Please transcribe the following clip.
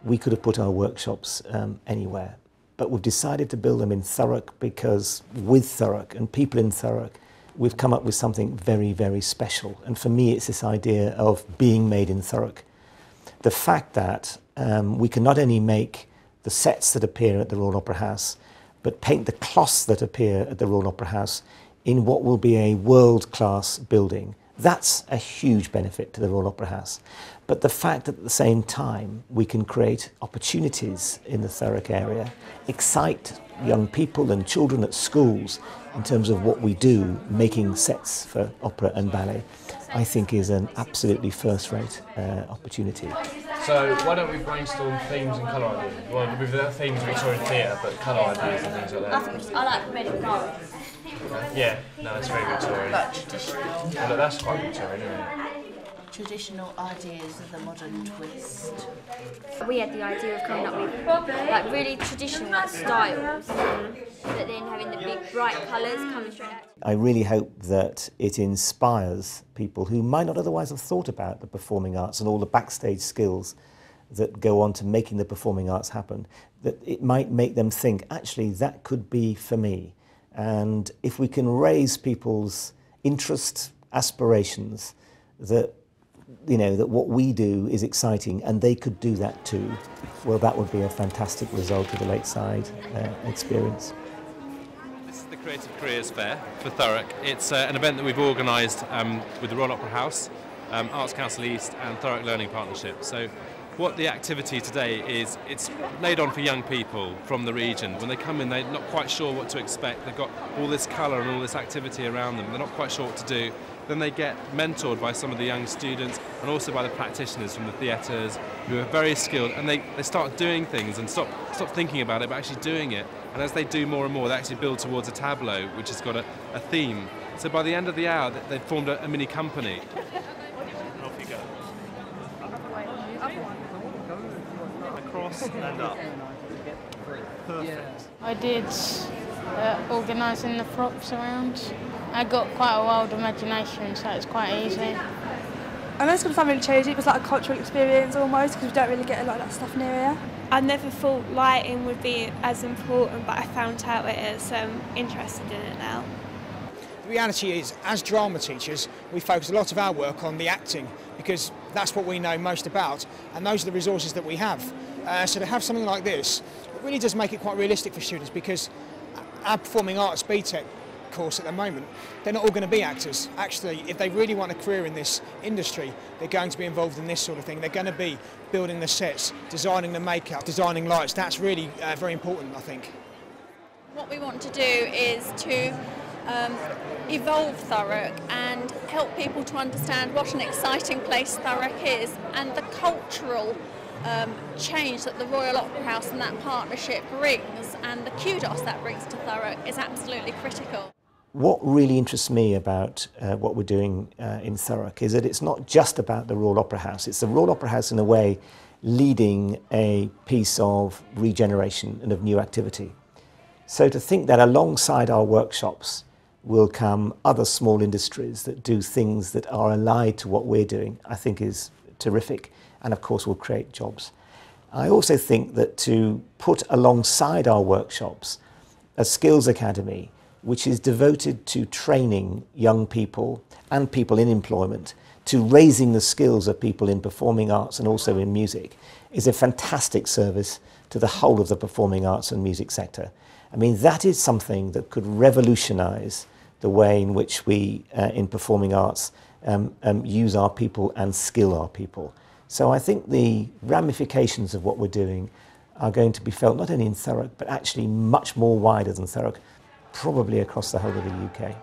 we could have put our workshops anywhere. But we've decided to build them in Thurrock because with Thurrock and people in Thurrock, we've come up with something very, very special. And for me, it's this idea of being made in Thurrock. The fact that we can not only make the sets that appear at the Royal Opera House, but paint the cloths that appear at the Royal Opera House in what will be a world-class building. That's a huge benefit to the Royal Opera House. But the fact that at the same time we can create opportunities in the Thurrock area, excite young people and children at schools in terms of what we do, making sets for opera and ballet, I think is an absolutely first-rate opportunity. So why don't we brainstorm themes and colour ideas? Well, with the themes of Victorian theatre, but colour ideas and things like that. I like red and gold. Yeah, no, it's very Victorian. But traditional. Well, look, that's quite Victorian, isn't it? Traditional ideas of the modern twist. We had the idea of coming up with like really traditional styles, but then having the big bright colours coming straight out. I really hope that it inspires people who might not otherwise have thought about the performing arts and all the backstage skills that go on to making the performing arts happen, that it might make them think, actually, that could be for me. And if we can raise people's interest, aspirations, that that what we do is exciting and they could do that too, well, that would be a fantastic result of the Lakeside experience. This is the Creative Careers Fair for Thurrock. It's an event that we've organised with the Royal Opera House, Arts Council East and Thurrock Learning Partnership. So what the activity today is, it's laid on for young people from the region. When they come in, they're not quite sure what to expect. They've got all this colour and all this activity around them. They're not quite sure what to do. Then they get mentored by some of the young students and also by the practitioners from the theatres who are very skilled, and they start doing things and stop thinking about it but actually doing it. And as they do more and more, they actually build towards a tableau which has got a theme. So by the end of the hour, they've formed a mini company. Off you go. Across and up. Perfect. I did organising the props around. I got quite a wild imagination, so it's quite easy. I know it's going to sound really cheesy, it was like a cultural experience almost, because we don't really get a lot of that stuff near here. I never thought lighting would be as important, but I found out it is, so I'm interested in it now. The reality is, as drama teachers, we focus a lot of our work on the acting, because that's what we know most about, and those are the resources that we have. So to have something like this, it really does make it quite realistic for students, because our performing arts BTEC course at the moment, they're not all going to be actors. Actually, if they really want a career in this industry, they're going to be involved in this sort of thing. They're going to be building the sets, designing the makeup, designing lights. That's really very important, I think. What we want to do is to evolve Thurrock and help people to understand what an exciting place Thurrock is, and the cultural change that the Royal Opera House and that partnership brings, and the kudos that brings to Thurrock is absolutely critical. What really interests me about what we're doing in Thurrock is that it's not just about the Royal Opera House. It's the Royal Opera House, in a way, leading a piece of regeneration and of new activity. So to think that alongside our workshops will come other small industries that do things that are allied to what we're doing, I think is terrific, and of course will create jobs. I also think that to put alongside our workshops a skills academy which is devoted to training young people and people in employment, to raising the skills of people in performing arts and also in music, is a fantastic service to the whole of the performing arts and music sector. I mean, that is something that could revolutionise the way in which we, in performing arts, use our people and skill our people. So I think the ramifications of what we're doing are going to be felt not only in Thurrock, but actually much more wider than Thurrock, probably across the whole of the UK.